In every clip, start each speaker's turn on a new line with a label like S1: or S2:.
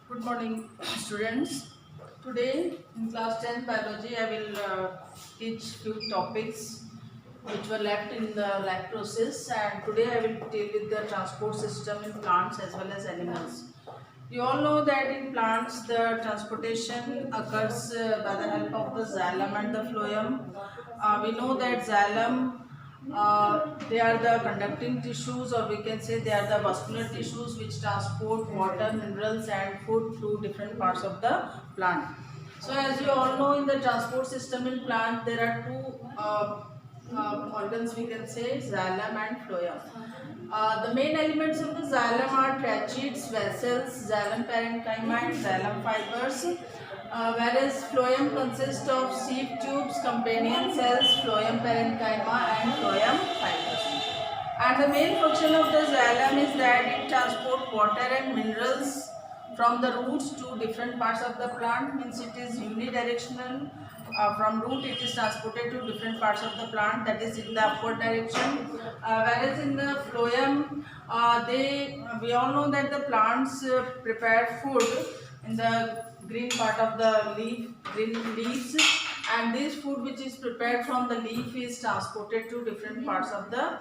S1: Good morning, students. Today in class 10 biology, I will teach few topics which were left in the life process, and today I will deal with the transport system in plants as well as animals. You all know that in plants the transportation occurs by the help of the xylem and the phloem. We know that xylem, they are the conducting tissues, or we can say they are the vascular tissues which transport water, minerals and food to different parts of the plant. So as you all know, in the transport system in plant there are two organs, we can say xylem and phloem. The main elements of the xylem are tracheids, vessels, xylem parenchyma and xylem fibers, whereas phloem consists of seed tubes, companion cells, phloem parenchyma and phloem fibers. And the main function of the xylem is that it transports water and minerals from the roots to different parts of the plant, means it is unidirectional. From root it is transported to different parts of the plant, that is in the upward direction. Whereas in the phloem, we all know that the plants prepare food in the green part of the green leaves, and this food which is prepared from the leaf is transported to different parts of the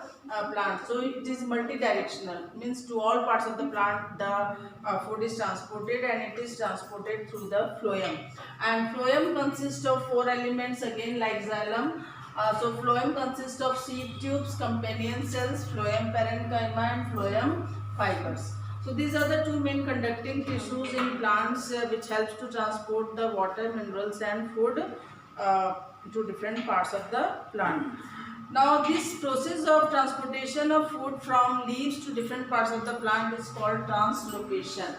S1: plant. So it is multidirectional, means to all parts of the plant the food is transported, and it is transported through the phloem. And phloem consists of four elements again like xylem. So phloem consists of seed tubes, companion cells, phloem parenchyma and phloem fibers. So these are the two main conducting tissues in plants which helps to transport the water, minerals and food to different parts of the plant. Now this process of transportation of food from leaves to different parts of the plant is called translocation.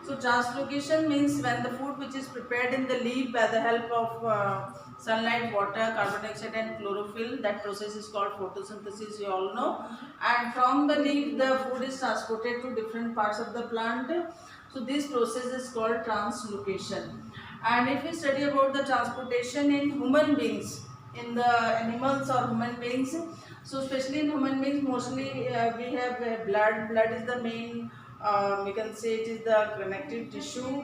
S1: So translocation means when the food which is prepared in the leaf by the help of sunlight, water, carbon dioxide and chlorophyll, that process is called photosynthesis, you all know. And from the leaf the food is transported to different parts of the plant. So this process is called translocation. And if we study about the transportation in human beings, in the animals or human beings, so especially in human beings mostly we have blood is the main, we can say it is the connective tissue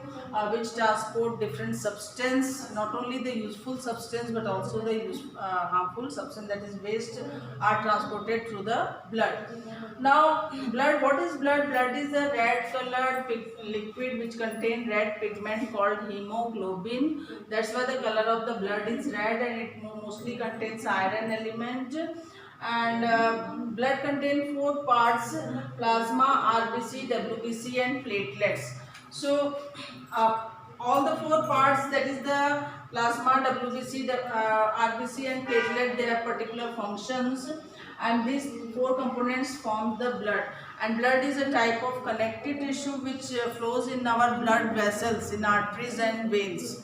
S1: which transport different substance, not only the useful substance but also the harmful substance, that is waste, are transported through the blood. Now blood, what is blood? Blood is a red colored liquid which contains red pigment called hemoglobin. That's why the color of the blood is red, and it mostly contains iron element. And blood contains four parts: plasma, RBC, WBC and platelets. So all the four parts, that is the plasma, WBC, RBC and platelet, they have particular functions, and these four components form the blood. And blood is a type of connective tissue which flows in our blood vessels, in arteries and veins.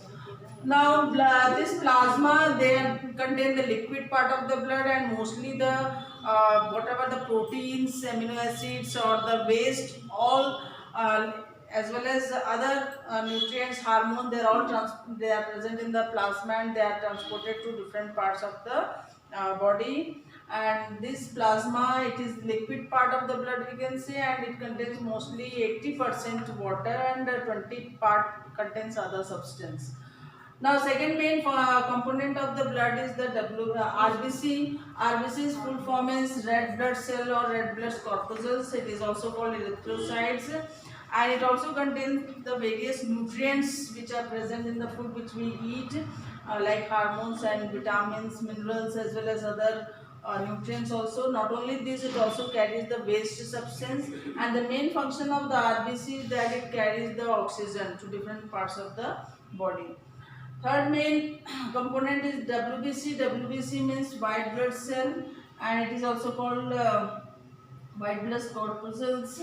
S1: Now this plasma, they contain the liquid part of the blood, and mostly the whatever the proteins, amino acids or the waste, all as well as other nutrients, hormone, they are present in the plasma, and they are transported to different parts of the body. And this plasma, it is liquid part of the blood, we can say, and it contains mostly 80% water, and 20 part contains other substance. Now second main component of the blood is the RBC. RBC's full form is red blood cell or red blood corpuscles. It is also called erythrocytes, and it also contains the various nutrients which are present in the food which we eat, like hormones and vitamins, minerals as well as other nutrients also. Not only this, it also carries the waste substance, and the main function of the RBC is that it carries the oxygen to different parts of the body. Third main component is WBC. WBC means white blood cell, and it is also called white blood corpuscles.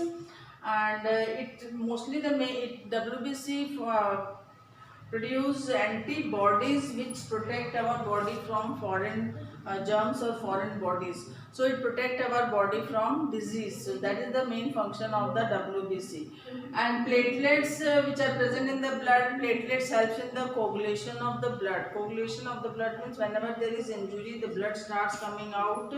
S1: And it mostly WBC produce antibodies which protect our body from foreign germs or foreign bodies. So it protects our body from disease. So that is the main function of the WBC. And platelets which are present in the blood, platelets helps in the coagulation of the blood. Coagulation of the blood means whenever there is injury, the blood starts coming out.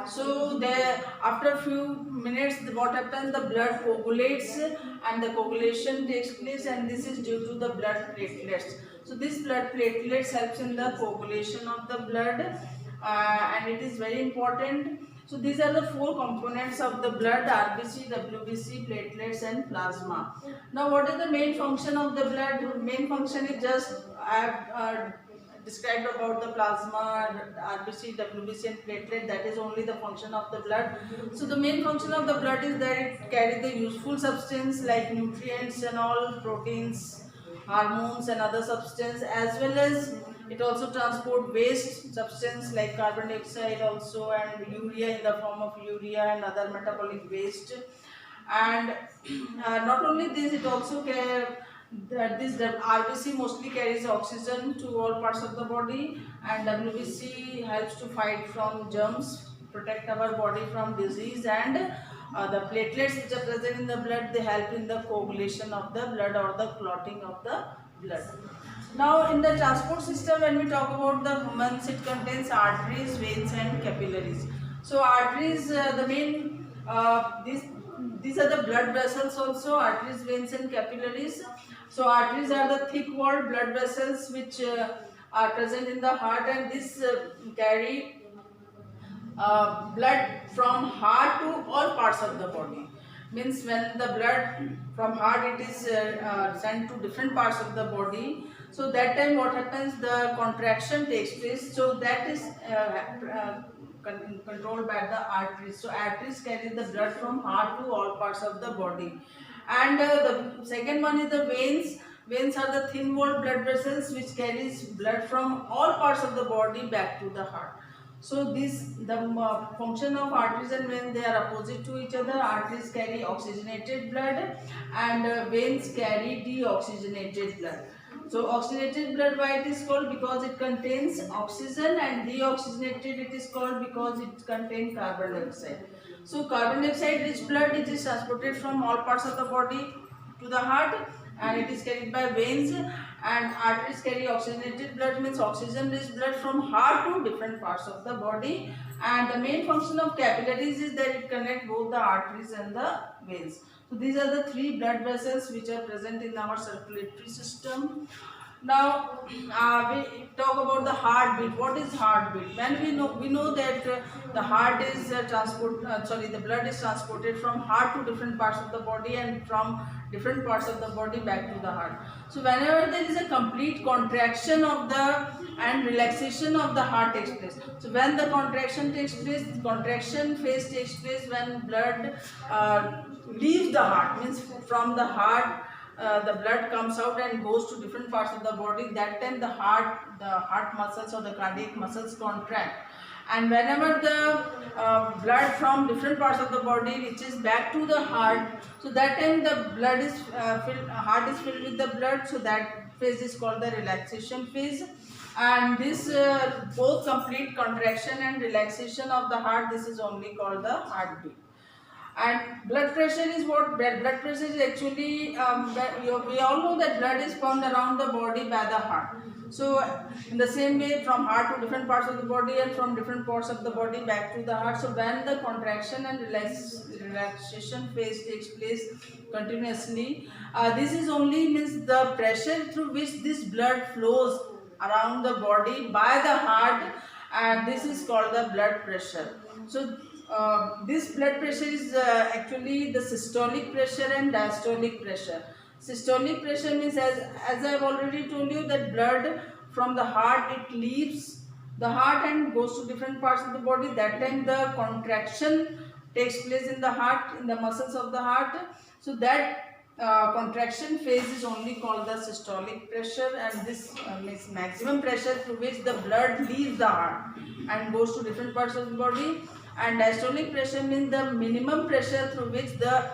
S1: So there, after a few minutes, what happens? The blood coagulates and the coagulation takes place, and this is due to the blood platelets. So this blood platelets helps in the coagulation of the blood, and it is very important. So these are the four components of the blood: RBC, WBC, platelets and plasma. Now what is the main function of the blood? Main function is just I have described about the plasma, RBC, WBC and platelet. That is only the function of the blood. So the main function of the blood is that it carries the useful substance like nutrients and all, proteins, hormones and other substance, as well as it also transport waste substance like carbon dioxide also, and urea in the form of urea and other metabolic waste. And not only this, it also the RBC mostly carries oxygen to all parts of the body, and WBC helps to fight from germs, protect our body from disease, and the platelets which are present in the blood, they help in the coagulation of the blood or the clotting of the blood. Now in the transport system, when we talk about the humans, it contains arteries, veins and capillaries. So arteries, the main these are the blood vessels also, arteries, veins and capillaries. So arteries are the thick walled blood vessels which are present in the heart, and this carry blood from heart to all parts of the body. Means when the blood from heart, it is sent to different parts of the body. So that time what happens, the contraction takes place. So that is controlled by the arteries. So arteries carry the blood from heart to all parts of the body. And the second one is the veins. Veins are the thin walled blood vessels which carries blood from all parts of the body back to the heart. So the function of arteries and veins, they are opposite to each other. Arteries carry oxygenated blood and veins carry deoxygenated blood. So oxygenated blood, why it is called? Because it contains oxygen, and deoxygenated it is called because it contains carbon dioxide. So carbon dioxide rich blood, it is transported from all parts of the body to the heart, and it is carried by veins, and arteries carry oxygenated blood, means oxygen rich blood from heart to different parts of the body. And the main function of capillaries is that it connects both the arteries and the veins. So these are the three blood vessels which are present in our circulatory system. Now we talk about the heartbeat. What is heartbeat? When we know that the heart is the blood is transported from heart to different parts of the body and from different parts of the body back to the heart. So whenever there is a complete contraction of the and relaxation of the heart takes place. So when the contraction takes place, the contraction phase takes place when blood leaves the heart, means from the heart the blood comes out and goes to different parts of the body. That time the heart muscles or the cardiac muscles contract, and whenever the blood from different parts of the body reaches back to the heart, so that time the blood is heart is filled with the blood. So that phase is called the relaxation phase. And this both complete contraction and relaxation of the heart, this is only called the heartbeat. And blood pressure is what? Blood pressure is actually, we all know that blood is pumped around the body by the heart. So in the same way, from heart to different parts of the body and from different parts of the body back to the heart. So when the contraction and relaxation phase takes place continuously, this is only means the pressure through which this blood flows around the body by the heart, and this is called the blood pressure. So this blood pressure is actually the systolic pressure and diastolic pressure. Systolic pressure means, as I have already told you, that blood from the heart, it leaves the heart and goes to different parts of the body. That time the contraction takes place in the heart, in the muscles of the heart. So that contraction phase is only called the systolic pressure, and this means maximum pressure through which the blood leaves the heart and goes to different parts of the body. And diastolic pressure means the minimum pressure through which the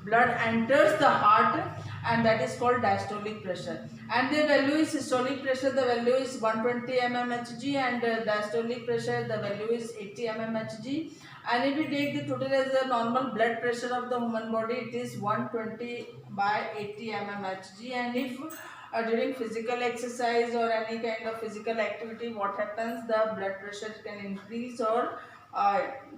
S1: blood enters the heart and that is called diastolic pressure. And the value is systolic pressure, the value is 120 mmHg, and diastolic pressure, the value is 80 mmHg. And if we take the total as the normal blood pressure of the human body, it is 120 by 80 mmHg. And if during physical exercise or any kind of physical activity, what happens, the blood pressure can increase or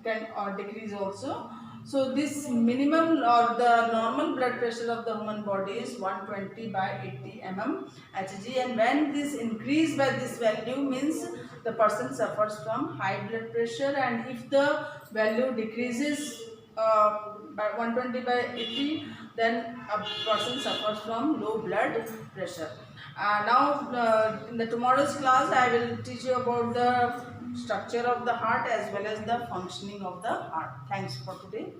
S1: can decrease also. So this minimum or the normal blood pressure of the human body is 120 by 80 mmHg, and when this increase by this value means the person suffers from high blood pressure, and if the value decreases by 120 by 80, then a person suffers from low blood pressure. Now in the tomorrow's class I will teach you about the structure of the heart as well as the functioning of the heart. Thanks for today.